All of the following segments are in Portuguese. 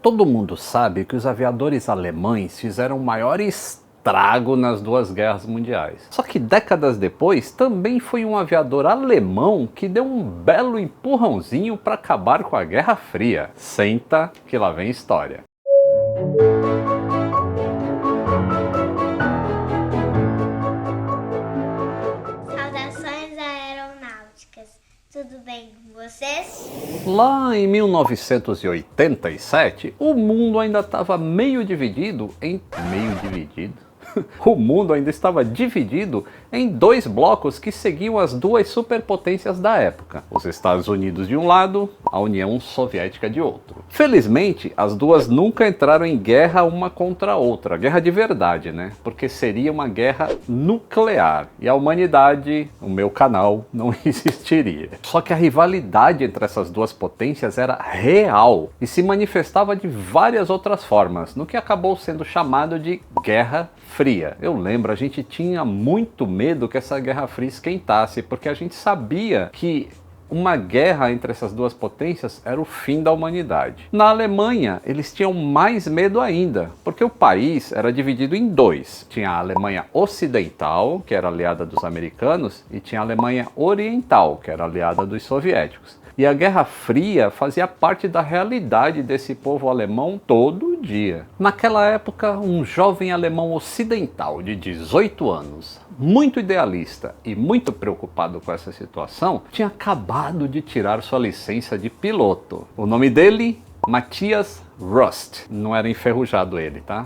Todo mundo sabe que os aviadores alemães fizeram o maior estrago nas duas guerras mundiais. Só que décadas depois, também foi um aviador alemão que deu um belo empurrãozinho para acabar com a Guerra Fria. Senta que lá vem história. Saudações aeronáuticas, tudo bem com vocês? Lá em 1987, o mundo ainda estava meio dividido em... O mundo ainda estava dividido em dois blocos que seguiam as duas superpotências da época. Os Estados Unidos de um lado, a União Soviética de outro. Felizmente, as duas nunca entraram em guerra uma contra a outra. Guerra de verdade, né? Porque seria uma guerra nuclear. E a humanidade, o meu canal, não existiria. Só que a rivalidade entre essas duas potências era real e se manifestava de várias outras formas, no que acabou sendo chamado de Guerra Fria. Eu lembro, a gente tinha muito medo que essa Guerra Fria esquentasse, porque a gente sabia que uma guerra entre essas duas potências era o fim da humanidade. Na Alemanha, eles tinham mais medo ainda, porque o país era dividido em dois. Tinha a Alemanha Ocidental, que era aliada dos americanos, e tinha a Alemanha Oriental, que era aliada dos soviéticos. E a Guerra Fria fazia parte da realidade desse povo alemão todo dia. Naquela época, um jovem alemão ocidental de 18 anos, muito idealista e muito preocupado com essa situação, tinha acabado de tirar sua licença de piloto. O nome dele, Matthias Rust. Não era enferrujado ele, tá?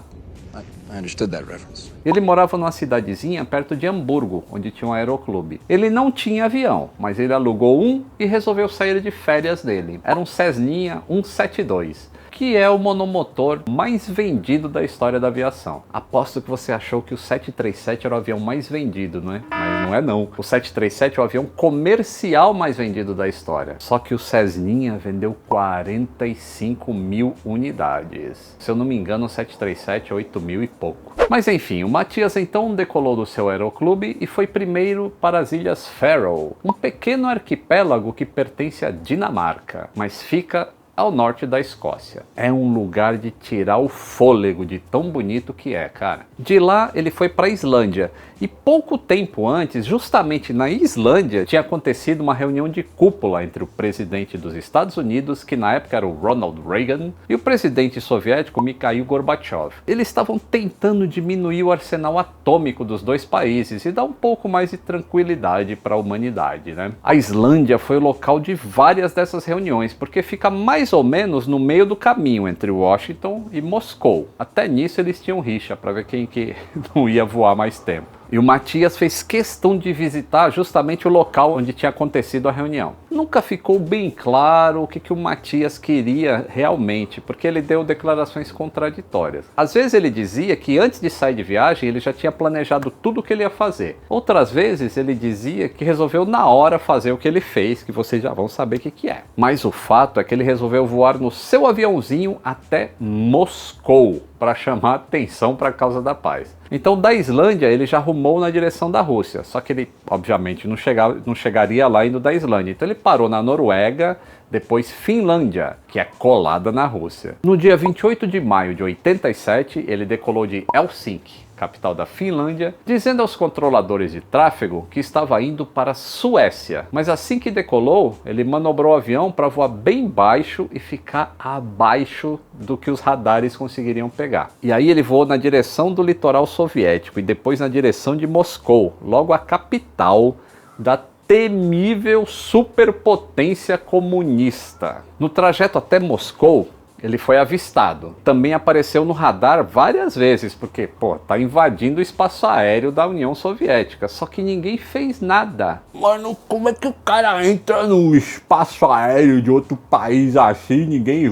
I understood that reference. Ele morava numa cidadezinha perto de Hamburgo, onde tinha um aeroclube. Ele não tinha avião, mas ele alugou um e resolveu sair de férias dele. Era um Cessninha 172. Que é o monomotor mais vendido da história da aviação. Aposto que você achou que o 737 era o avião mais vendido, não é? Mas não é não. O 737 é o avião comercial mais vendido da história. Só que o Cessninha vendeu 45 mil unidades. Se eu não me engano, o 737 é 8 mil e pouco. Mas enfim, o Matthias então decolou do seu aeroclube e foi primeiro para as Ilhas Faroe, um pequeno arquipélago que pertence à Dinamarca, mas fica ao norte da Escócia. É um lugar de tirar o fôlego de tão bonito que é, cara. De lá ele foi para a Islândia e pouco tempo antes, justamente na Islândia, tinha acontecido uma reunião de cúpula entre o presidente dos Estados Unidos, que na época era o Ronald Reagan, e o presidente soviético Mikhail Gorbachev. Eles estavam tentando diminuir o arsenal atômico dos dois países e dar um pouco mais de tranquilidade para a humanidade, né? A Islândia foi o local de várias dessas reuniões, porque fica mais ou menos no meio do caminho entre Washington e Moscou. Até nisso eles tinham rixa para ver quem que não ia voar mais tempo. E o Matthias fez questão de visitar justamente o local onde tinha acontecido a reunião. Nunca ficou bem claro o que o Matthias queria realmente, porque ele deu declarações contraditórias. Às vezes ele dizia que antes de sair de viagem ele já tinha planejado tudo o que ele ia fazer. Outras vezes ele dizia que resolveu na hora fazer o que ele fez, que vocês já vão saber o que é. Mas o fato é que ele resolveu voar no seu aviãozinho até Moscou, para chamar atenção para a causa da paz. Então da Islândia ele já rumou na direção da Rússia, só que ele obviamente não chegaria lá indo da Islândia, então ele parou na Noruega, depois Finlândia, que é colada na Rússia. No dia 28 de maio de 87 ele decolou de Helsinki, capital da Finlândia, dizendo aos controladores de tráfego que estava indo para a Suécia. Mas assim que decolou, ele manobrou o avião para voar bem baixo e ficar abaixo do que os radares conseguiriam pegar. E aí ele voou na direção do litoral soviético e depois na direção de Moscou, logo a capital da temível superpotência comunista. No trajeto até Moscou, ele foi avistado. Também apareceu no radar várias vezes, porque, tá invadindo o espaço aéreo da União Soviética. Só que ninguém fez nada. Mano, como é que o cara entra num espaço aéreo de outro país assim, ninguém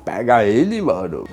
pega ele, mano?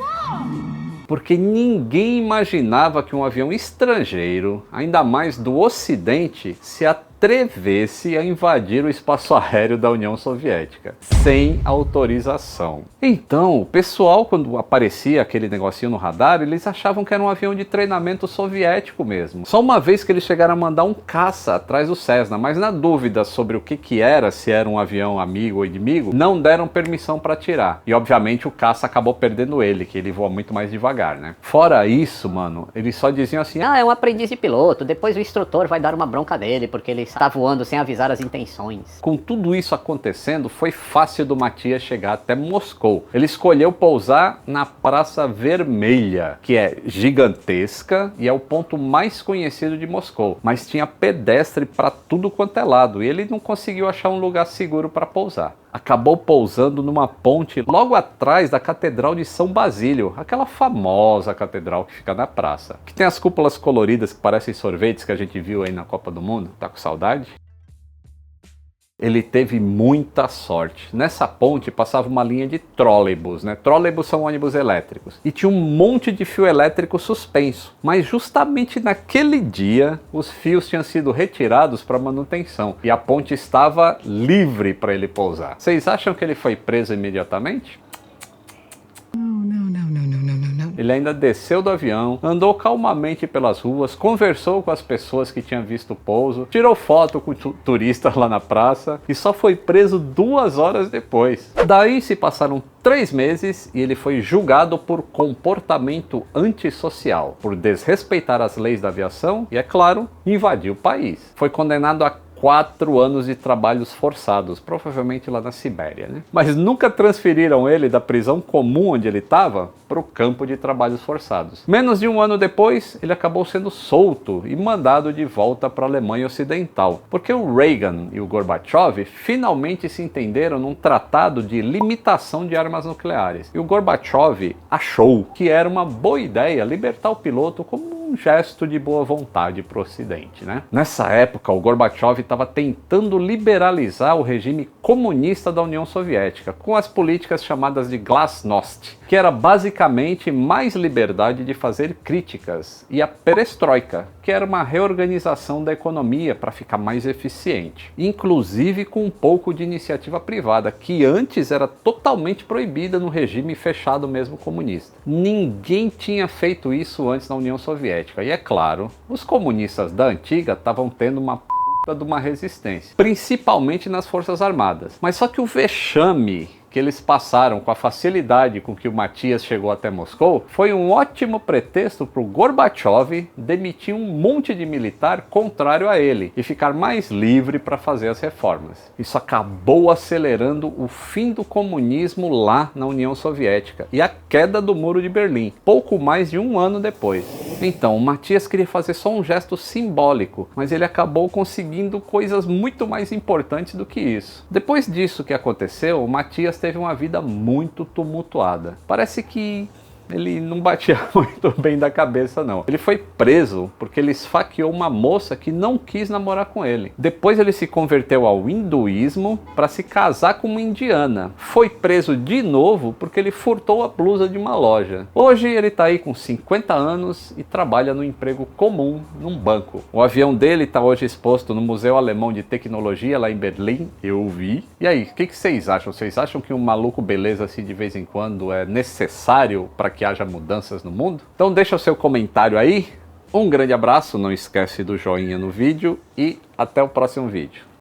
Porque ninguém imaginava que um avião estrangeiro, ainda mais do Ocidente, se atrevesse a invadir o espaço aéreo da União Soviética, sem autorização. Então, o pessoal, quando aparecia aquele negocinho no radar, eles achavam que era um avião de treinamento soviético mesmo. Só uma vez que eles chegaram a mandar um caça atrás do Cessna, mas na dúvida sobre o que era, se era um avião amigo ou inimigo, não deram permissão para atirar. E obviamente o caça acabou perdendo ele, que ele voa muito mais devagar, né? Fora isso, mano, eles só diziam assim: ah, é um aprendiz de piloto, depois o instrutor vai dar uma bronca dele, porque ele está voando sem avisar as intenções. Com tudo isso acontecendo, foi fácil do Matias chegar até Moscou. Ele escolheu pousar na Praça Vermelha, que é gigantesca e é o ponto mais conhecido de Moscou, mas tinha pedestre para tudo quanto é lado, e ele não conseguiu achar um lugar seguro para pousar. Acabou pousando numa ponte logo atrás da Catedral de São Basílio, aquela famosa catedral que fica na praça, que tem as cúpulas coloridas que parecem sorvetes que a gente viu aí na Copa do Mundo. Tá com saudade? Ele teve muita sorte. Nessa ponte passava uma linha de trolleybus, né? Trolleybus são ônibus elétricos. E tinha um monte de fio elétrico suspenso. Mas justamente naquele dia, os fios tinham sido retirados para manutenção. E a ponte estava livre para ele pousar. Vocês acham que ele foi preso imediatamente? Ele ainda desceu do avião, andou calmamente pelas ruas, conversou com as pessoas que tinham visto o pouso, tirou foto com turistas lá na praça e só foi preso 2 horas depois. Daí se passaram 3 meses e ele foi julgado por comportamento antissocial, por desrespeitar as leis da aviação e, é claro, invadir o país. Foi condenado a 4 anos de trabalhos forçados, provavelmente lá na Sibéria, né? Mas nunca transferiram ele da prisão comum onde ele estava para o campo de trabalhos forçados. Menos de 1 ano depois, ele acabou sendo solto e mandado de volta para a Alemanha Ocidental, porque o Reagan e o Gorbachev finalmente se entenderam num tratado de limitação de armas nucleares. E o Gorbachev achou que era uma boa ideia libertar o piloto como um gesto de boa vontade para o Ocidente, né? Nessa época, o Gorbachev estava tentando liberalizar o regime comunista da União Soviética, com as políticas chamadas de glasnost, que era basicamente mais liberdade de fazer críticas, e a perestroika, que era uma reorganização da economia para ficar mais eficiente, inclusive com um pouco de iniciativa privada, que antes era totalmente proibida no regime fechado mesmo comunista. Ninguém tinha feito isso antes na União Soviética, e é claro, os comunistas da antiga estavam tendo uma de uma resistência, principalmente nas Forças Armadas. Mas só que o vexame que eles passaram com a facilidade com que o Matias chegou até Moscou foi um ótimo pretexto para o Gorbachev demitir um monte de militar contrário a ele e ficar mais livre para fazer as reformas. Isso acabou acelerando o fim do comunismo lá na União Soviética e a queda do Muro de Berlim, pouco mais de 1 ano depois. Então, o Matias queria fazer só um gesto simbólico, mas ele acabou conseguindo coisas muito mais importantes do que isso. Depois disso que aconteceu, o Matias teve uma vida muito tumultuada. Parece que ele não batia muito bem da cabeça, não. Ele foi preso porque ele esfaqueou uma moça que não quis namorar com ele. Depois ele se converteu ao hinduísmo para se casar com uma indiana. Foi preso de novo porque ele furtou a blusa de uma loja. Hoje ele está aí com 50 anos e trabalha no emprego comum num banco. O avião dele está hoje exposto no Museu Alemão de Tecnologia lá em Berlim. Eu vi. E aí, o que vocês acham? Vocês acham que um maluco beleza assim de vez em quando é necessário para que haja mudanças no mundo? Então deixa o seu comentário aí. Um grande abraço, não esquece do joinha no vídeo e até o próximo vídeo.